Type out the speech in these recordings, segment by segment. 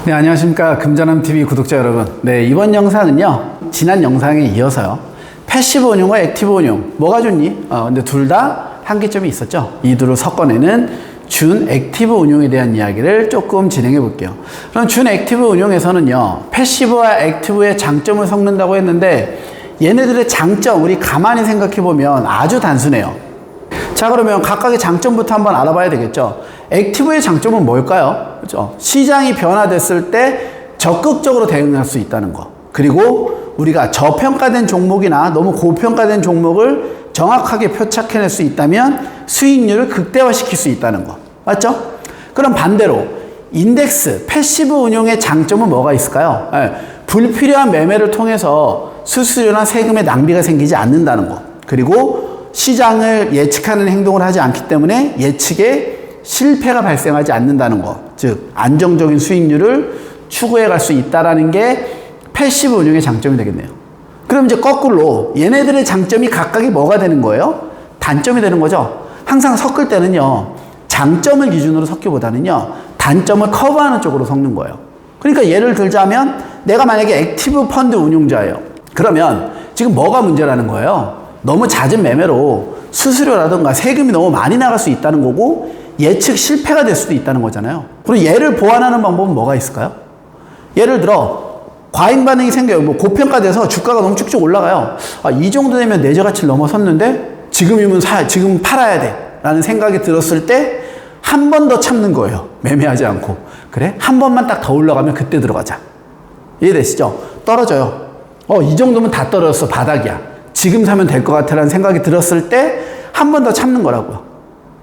네, 안녕하십니까. 금전함TV 구독자 여러분. 네, 이번 영상은요, 지난 영상에 이어서요, 패시브 운용과 액티브 운용, 뭐가 좋니? 근데 둘 다 한계점이 있었죠. 이 둘을 섞어내는 준 액티브 운용에 대한 이야기를 조금 진행해 볼게요. 그럼 준 액티브 운용에서는요, 패시브와 액티브의 장점을 섞는다고 했는데, 얘네들의 장점, 우리 가만히 생각해 보면 아주 단순해요. 자, 그러면 각각의 장점부터 한번 알아봐야 되겠죠. 액티브의 장점은 뭘까요? 그렇죠? 시장이 변화됐을 때 적극적으로 대응할 수 있다는 거. 그리고 우리가 저평가된 종목이나 너무 고평가된 종목을 정확하게 표착해낼 수 있다면 수익률을 극대화시킬 수 있다는 거. 맞죠? 그럼 반대로 인덱스, 패시브 운용의 장점은 뭐가 있을까요? 불필요한 매매를 통해서 수수료나 세금의 낭비가 생기지 않는다는 거. 그리고 시장을 예측하는 행동을 하지 않기 때문에 예측에 실패가 발생하지 않는다는 거. 즉 안정적인 수익률을 추구해 갈 수 있다는 게 패시브 운용의 장점이 되겠네요. 그럼 이제 거꾸로 얘네들의 장점이 각각이 뭐가 되는 거예요? 단점이 되는 거죠. 항상 섞을 때는요, 장점을 기준으로 섞기보다는요, 단점을 커버하는 쪽으로 섞는 거예요. 그러니까 예를 들자면 내가 만약에 액티브 펀드 운용자예요. 그러면 지금 뭐가 문제라는 거예요? 너무 잦은 매매로 수수료라든가 세금이 너무 많이 나갈 수 있다는 거고 예측 실패가 될 수도 있다는 거잖아요. 그럼 얘를 보완하는 방법은 뭐가 있을까요? 예를 들어 과잉 반응이 생겨요. 뭐 고평가돼서 주가가 너무 쭉쭉 올라가요. 이 정도 되면 내재 가치를 넘어섰는데 지금이면 지금 팔아야 돼 라는 생각이 들었을 때 한 번 더 참는 거예요. 매매하지 않고. 그래? 한 번만 딱 더 올라가면 그때 들어가자. 이해되시죠? 떨어져요. 이 정도면 다 떨어졌어. 바닥이야. 지금 사면 될 것 같아 라는 생각이 들었을 때 한 번 더 참는 거라고요.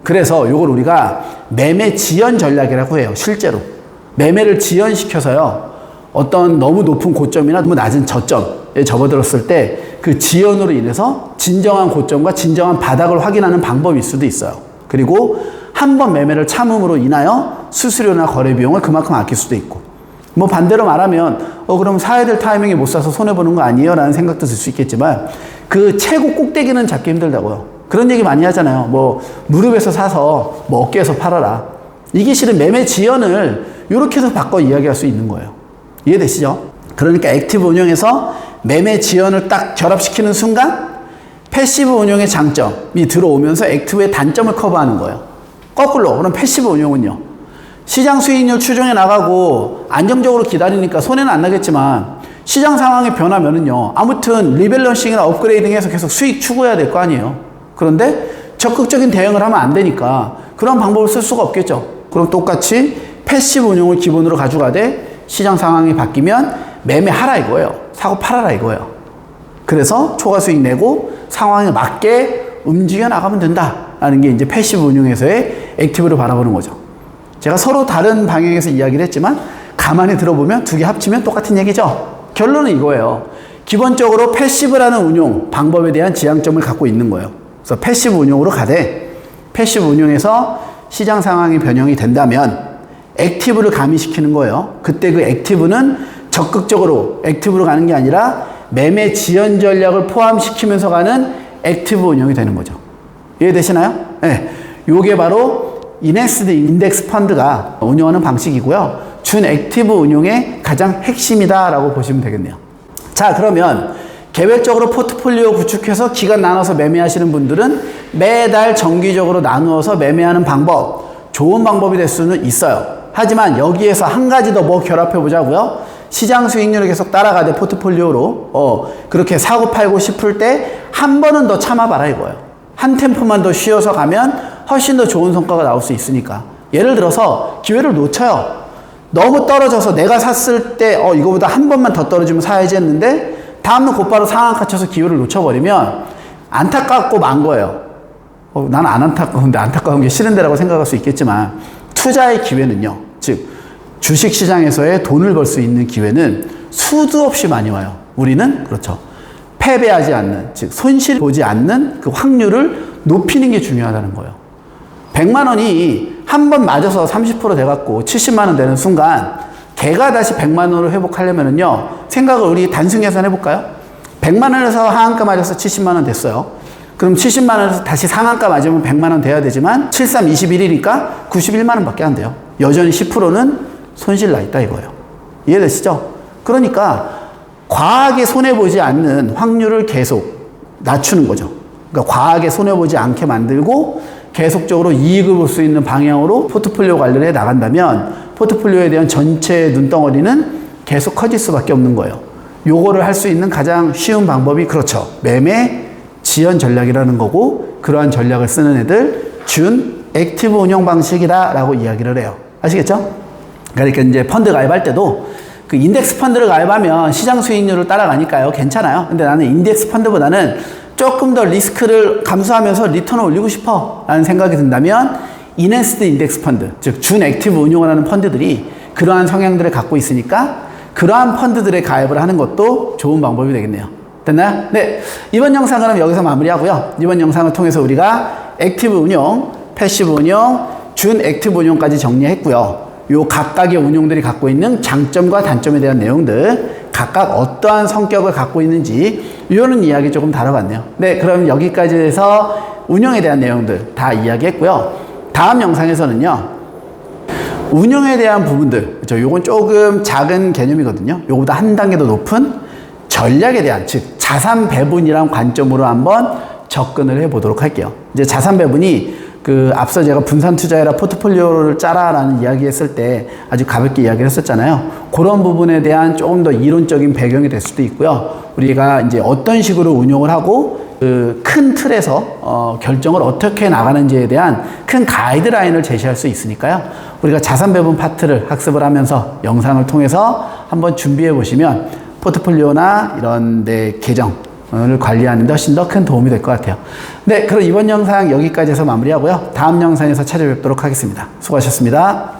그래서 이걸 우리가 매매 지연 전략이라고 해요. 실제로 매매를 지연시켜서요, 어떤 너무 높은 고점이나 너무 낮은 저점에 접어들었을 때 그 지연으로 인해서 진정한 고점과 진정한 바닥을 확인하는 방법일 수도 있어요. 그리고 한 번 매매를 참음으로 인하여 수수료나 거래 비용을 그만큼 아낄 수도 있고, 뭐 반대로 말하면 그럼 사야 될 타이밍에 못 사서 손해보는 거 아니에요? 라는 생각도 들 수 있겠지만 그 최고 꼭대기는 잡기 힘들다고요. 그런 얘기 많이 하잖아요. 뭐 무릎에서 사서 뭐 어깨에서 팔아라. 이게 실은 매매 지연을 이렇게 해서 바꿔 이야기할 수 있는 거예요. 이해되시죠? 그러니까 액티브 운용에서 매매 지연을 딱 결합시키는 순간 패시브 운용의 장점이 들어오면서 액티브의 단점을 커버하는 거예요. 거꾸로 그럼 패시브 운용은요, 시장 수익률 추종해 나가고 안정적으로 기다리니까 손해는 안 나겠지만 시장 상황이 변하면은요, 아무튼 리밸런싱이나 업그레이딩해서 계속 수익 추구해야 될 거 아니에요. 그런데 적극적인 대응을 하면 안 되니까 그런 방법을 쓸 수가 없겠죠. 그럼 똑같이 패시브 운용을 기본으로 가져가되 시장 상황이 바뀌면 매매하라 이거예요. 사고 팔아라 이거예요. 그래서 초과 수익 내고 상황에 맞게 움직여 나가면 된다라는 게 이제 패시브 운용에서의 액티브를 바라보는 거죠. 제가 서로 다른 방향에서 이야기를 했지만 가만히 들어보면 두 개 합치면 똑같은 얘기죠. 결론은 이거예요. 기본적으로 패시브라는 운용 방법에 대한 지향점을 갖고 있는 거예요. 그래서 패시브 운용으로 가되 패시브 운용에서 시장 상황이 변형이 된다면 액티브를 가미시키는 거예요. 그때 그 액티브는 적극적으로 액티브로 가는 게 아니라 매매 지연 전략을 포함시키면서 가는 액티브 운용이 되는 거죠. 이해되시나요? 네. 요게 바로 이넥스드 인덱스 펀드가 운영하는 방식이고요. 준 액티브 운용의 가장 핵심이다라고 보시면 되겠네요. 자, 그러면 개별적으로 포트폴리오 구축해서 기간 나눠서 매매하시는 분들은 매달 정기적으로 나누어서 매매하는 방법, 좋은 방법이 될 수는 있어요. 하지만 여기에서 한 가지 더 뭐 결합해 보자고요. 시장 수익률을 계속 따라가되 포트폴리오로 그렇게 사고 팔고 싶을 때 한 번은 더 참아봐라 이거예요. 한 템포만 더 쉬어서 가면 훨씬 더 좋은 성과가 나올 수 있으니까. 예를 들어서 기회를 놓쳐요. 너무 떨어져서 내가 샀을 때 이거보다 한 번만 더 떨어지면 사야지 했는데 다음날 곧바로 상한가 쳐서 기회를 놓쳐버리면 안타깝고 만 거예요. 나는 안 안타까운데 안타까운 게 싫은데라고 생각할 수 있겠지만 투자의 기회는요, 즉 주식시장에서의 돈을 벌 수 있는 기회는 수도 없이 많이 와요. 우리는 그렇죠, 패배하지 않는, 즉 손실 보지 않는 그 확률을 높이는 게 중요하다는 거예요. 100만 원이 한 번 맞아서 30% 돼갖고 70만 원 되는 순간 걔가 다시 100만 원을 회복하려면은요, 생각을 우리 단순 계산해볼까요? 100만 원에서 하한가 맞아서 70만 원 됐어요. 그럼 70만 원에서 다시 상한가 맞으면 100만 원 돼야 되지만 7, 3, 21이니까 91만 원 밖에 안 돼요. 여전히 10%는 손실 나 있다 이거예요. 이해되시죠? 그러니까 과하게 손해보지 않는 확률을 계속 낮추는 거죠. 그러니까 과하게 손해보지 않게 만들고 계속적으로 이익을 볼 수 있는 방향으로 포트폴리오 관리를 해 나간다면 포트폴리오에 대한 전체 눈덩어리는 계속 커질 수밖에 없는 거예요. 요거를 할 수 있는 가장 쉬운 방법이 그렇죠. 매매 지연 전략이라는 거고 그러한 전략을 쓰는 애들 준 액티브 운용 방식이다라고 이야기를 해요. 아시겠죠? 그러니까 이제 펀드 가입할 때도 그 인덱스 펀드를 가입하면 시장 수익률을 따라가니까요. 괜찮아요. 근데 나는 인덱스 펀드보다는 조금 더 리스크를 감수하면서 리턴을 올리고 싶어 라는 생각이 든다면 인핸스드 인덱스 펀드, 즉 준 액티브 운용을 하는 펀드들이 그러한 성향들을 갖고 있으니까 그러한 펀드들에 가입을 하는 것도 좋은 방법이 되겠네요. 됐나요? 네. 이번 영상은 그럼 여기서 마무리하고요. 이번 영상을 통해서 우리가 액티브 운용, 패시브 운용, 준 액티브 운용까지 정리했고요. 요 각각의 운용들이 갖고 있는 장점과 단점에 대한 내용들, 각각 어떠한 성격을 갖고 있는지 이런 이야기 조금 다뤄봤네요. 네, 그럼 여기까지 해서 운용에 대한 내용들 다 이야기했고요. 다음 영상에서는요. 운용에 대한 부분들, 그렇죠? 요건 조금 작은 개념이거든요. 요거보다 한 단계 더 높은 전략에 대한, 즉 자산 배분이란 관점으로 한번 접근을 해보도록 할게요. 이제 자산 배분이 그 앞서 제가 분산 투자해라 포트폴리오를 짜라라는 이야기 했을 때 아주 가볍게 이야기를 했었잖아요. 그런 부분에 대한 조금 더 이론적인 배경이 될 수도 있고요. 우리가 이제 어떤 식으로 운용을 하고 그 큰 틀에서 결정을 어떻게 나가는지에 대한 큰 가이드라인을 제시할 수 있으니까요. 우리가 자산 배분 파트를 학습을 하면서 영상을 통해서 한번 준비해 보시면 포트폴리오나 이런 데 계정을 관리하는 데 훨씬 더 큰 도움이 될 것 같아요. 네, 그럼 이번 영상 여기까지 해서 마무리하고요. 다음 영상에서 찾아뵙도록 하겠습니다. 수고하셨습니다.